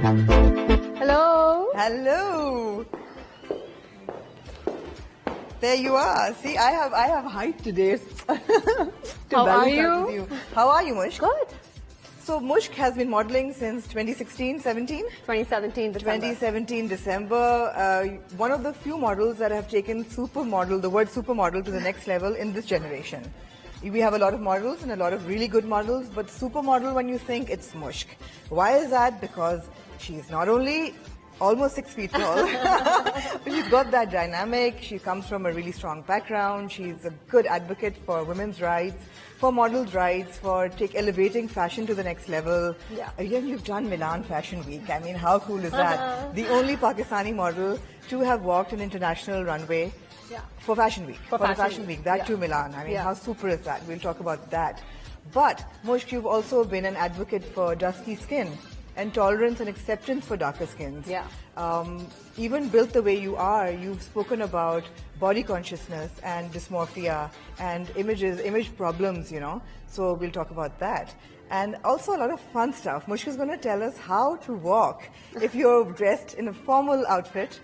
Hello. Hello. There you are. See, I have height today. How are you? How are you, Mushk? Good. So Mushk has been modeling since 2016, 17? 2017 December. 2017 December. One of the few models that have taken supermodel, the word supermodel, to the next level in this generation. We have a lot of models and a lot of really good models, but supermodel, when you think, it's Mushk. Why is that? Because she's not only almost 6 feet tall, but she's got that dynamic. She comes from a really strong background. She's a good advocate for women's rights, for models' rights, for elevating fashion to the next level. Yeah. Again, you've done Milan Fashion Week. I mean, how cool is that? The only Pakistani model to have walked an international runway. Yeah. For Fashion Week. For the Fashion Week. That too, Milan. I mean, how super is that? We'll talk about that. But, Mushk, you've also been an advocate for dusky skin and tolerance and acceptance for darker skins. Yeah. Even built the way you are, you've spoken about body consciousness and dysmorphia and image problems, you know. So we'll talk about that. And also a lot of fun stuff. Mushk is going to tell us how to walk if you're dressed in a formal outfit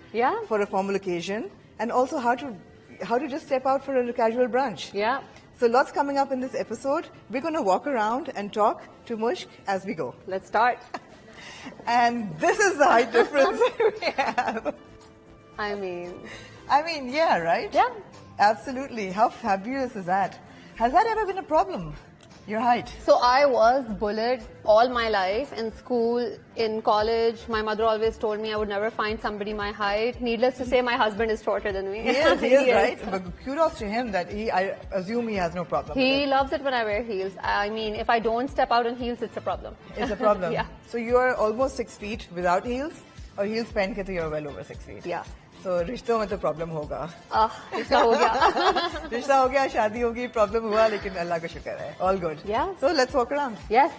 for a formal occasion, and also how to just step out for a casual brunch. Yeah. So lots coming up in this episode. We're going to walk around and talk to Mushk as we go. Let's start. And this is the height difference we have. I mean, yeah, right? Yeah. Absolutely. How fabulous is that? Has that ever been a problem, your height? So I was bullied all my life in school, in college. My mother always told me I would never find somebody my height. Needless to say, my husband is shorter than me. He is, right? But kudos to him that I assume he has no problem with He it. loves it when I wear heels. I mean, if I don't step out in heels, it's a problem. It's a problem. Yeah. So you are almost 6 feet without heels, or heels pehn ke to you're well over 6 feet. Yeah. So रिश्तों में तो problem होगा. रिश्ता हो गया. रिश्ता हो गया, शादी होगी, problem हुआ, लेकिन अल्लाह का शुक्र है. All good. Yeah. So let's walk around. Yes.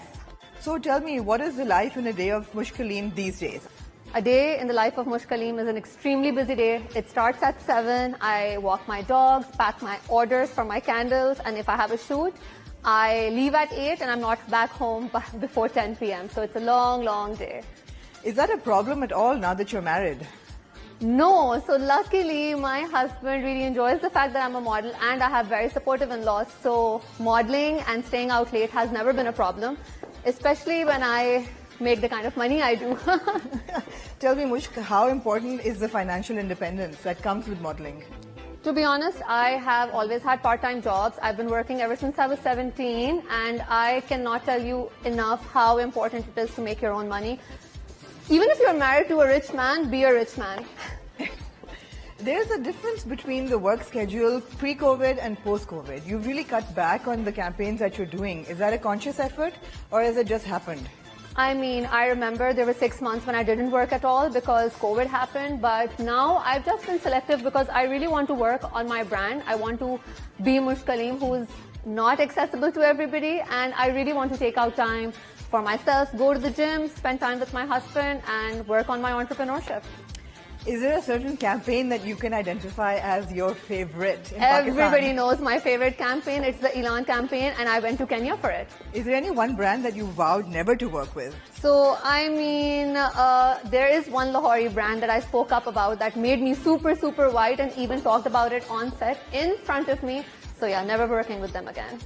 So tell me, what is the life in a day of Mushk Kaleem these days? A day in the life of Mushk Kaleem is an extremely busy day. It starts at 7. I walk my dogs, pack my orders for my candles, and if I have a shoot, I leave at 8 and I'm not back home before 10 p.m. So it's a long, long day. Is that a problem at all now that you're married? No, so luckily my husband really enjoys the fact that I'm a model and I have very supportive in-laws. So modeling and staying out late has never been a problem, especially when I make the kind of money I do. Tell me, Mushk, how important is the financial independence that comes with modeling? To be honest, I have always had part-time jobs. I've been working ever since I was 17, and I cannot tell you enough how important it is to make your own money. Even if you're married to a rich man, be a rich man. There's a difference between the work schedule pre-COVID and post-COVID. You've really cut back on the campaigns that you're doing. Is that a conscious effort, or has it just happened? I mean, I remember there were 6 months when I didn't work at all because COVID happened, but now I've just been selective because I really want to work on my brand. I want to be Mushk Kaleem, who's not accessible to everybody, and I really want to take out time for myself, go to the gym, spend time with my husband, and work on my entrepreneurship. Is there a certain campaign that you can identify as your favorite in Everybody Pakistan? knows my favorite campaign. It's the Elan campaign, and I went to Kenya for it. Is there any one brand that you vowed never to work with? So, I mean, there is one Lahori brand that I spoke up about that made me super, super white and even talked about it on set in front of me. So yeah, never working with them again.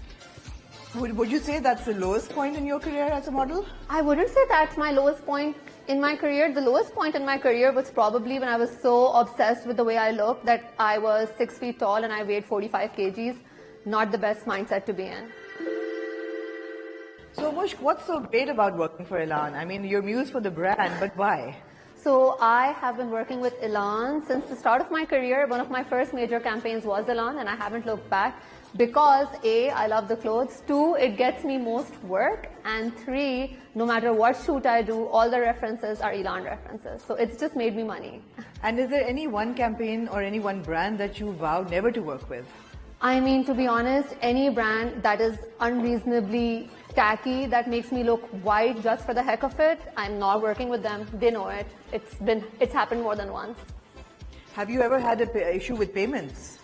Would you say that's the lowest point in your career as a model? I wouldn't say that's my lowest point in my career. The lowest point in my career was probably when I was so obsessed with the way I looked that I was 6 feet tall and I weighed 45 kgs. Not the best mindset to be in. So Mushk, what's so great about working for Elan? I mean, you're muse for the brand, but why? So I have been working with Elan since the start of my career. One of my first major campaigns was Elan, and I haven't looked back because A, I love the clothes, 2, it gets me most work, and 3, no matter what shoot I do, all the references are Elan references. So it's just made me money. And is there any one campaign or any one brand that you vowed never to work with? I mean, to be honest, any brand that is unreasonably tacky, that makes me look white just for the heck of it, I'm not working with them. They know it. It's happened more than once. Have you ever had an issue with payments?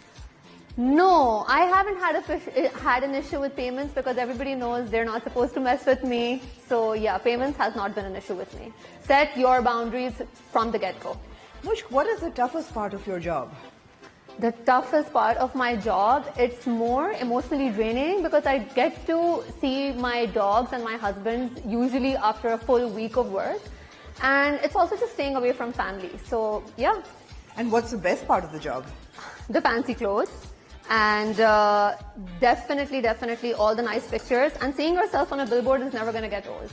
No, I haven't had an issue with payments because everybody knows they're not supposed to mess with me. So yeah, payments has not been an issue with me. Set your boundaries from the get-go. Mushk, what is the toughest part of your job? The toughest part of my job, it's more emotionally draining because I get to see my dogs and my husband usually after a full week of work. And it's also just staying away from family. So yeah. And what's the best part of the job? The fancy clothes. And definitely all the nice pictures. And seeing yourself on a billboard is never going to get old.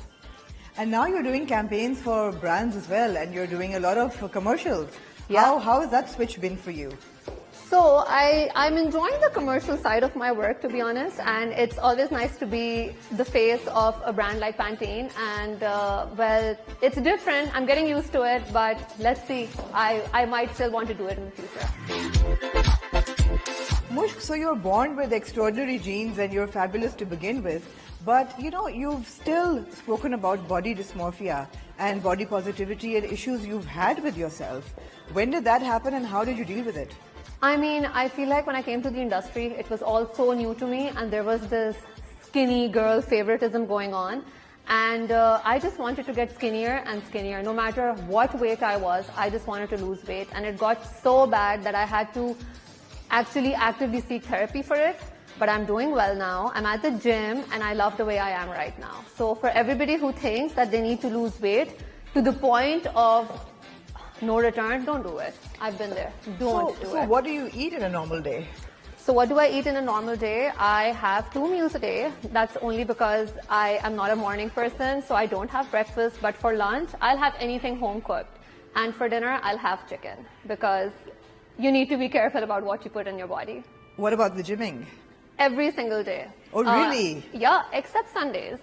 And now you're doing campaigns for brands as well, and you're doing a lot of commercials. Yeah. How has that switch been for you? So I'm enjoying the commercial side of my work, to be honest, and it's always nice to be the face of a brand like Pantene. And well, it's different. I'm getting used to it, but let's see. I might still want to do it in the future. Mushk, so you're born with extraordinary genes and you're fabulous to begin with. But you know, you've still spoken about body dysmorphia and body positivity and issues you've had with yourself. When did that happen and how did you deal with it? I mean, I feel like when I came to the industry, it was all so new to me and there was this skinny girl favoritism going on. And I just wanted to get skinnier and skinnier. No matter what weight I was, I just wanted to lose weight. And it got so bad that I had to actually actively seek therapy for it. But I'm doing well now. I'm at the gym and I love the way I am right now. So for everybody who thinks that they need to lose weight to the point of no return, don't do it. I've been there. Don't do it. So what do you eat in a normal day? So what do I eat in a normal day? I have 2 meals a day. That's only because I am not a morning person, so I don't have breakfast. But for lunch, I'll have anything home cooked. And for dinner, I'll have chicken because you need to be careful about what you put in your body. What about the gymming? Every single day. Oh, really? Yeah, except Sundays,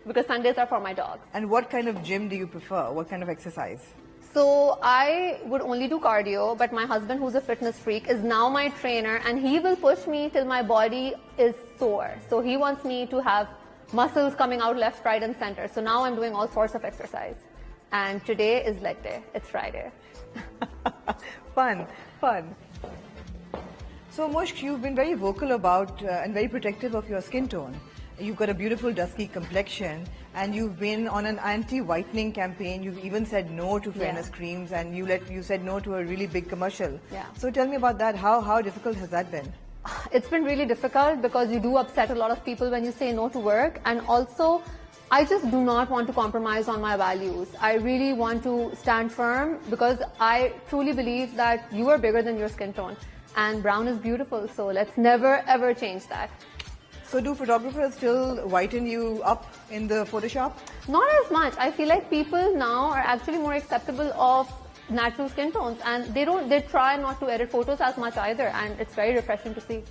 because Sundays are for my dogs. And what kind of gym do you prefer? What kind of exercise? So I would only do cardio, but my husband, who's a fitness freak, is now my trainer, and he will push me till my body is sore. So he wants me to have muscles coming out left, right, and center. So now I'm doing all sorts of exercise. And today is leg day. It's Friday. Fun. So Mushk, you've been very vocal about and very protective of your skin tone. You've got a beautiful dusky complexion and you've been on an anti-whitening campaign. You've even said no to fairness creams and you said no to a really big commercial. Yeah. So tell me about that. How difficult has that been? It's been really difficult because you do upset a lot of people when you say no to work, and also I just do not want to compromise on my values. I really want to stand firm because I truly believe that you are bigger than your skin tone. And brown is beautiful, so let's never ever change that. So do photographers still whiten you up in the Photoshop? Not as much. I feel like people now are actually more acceptable of natural skin tones, and they try not to edit photos as much either, and it's very refreshing to see.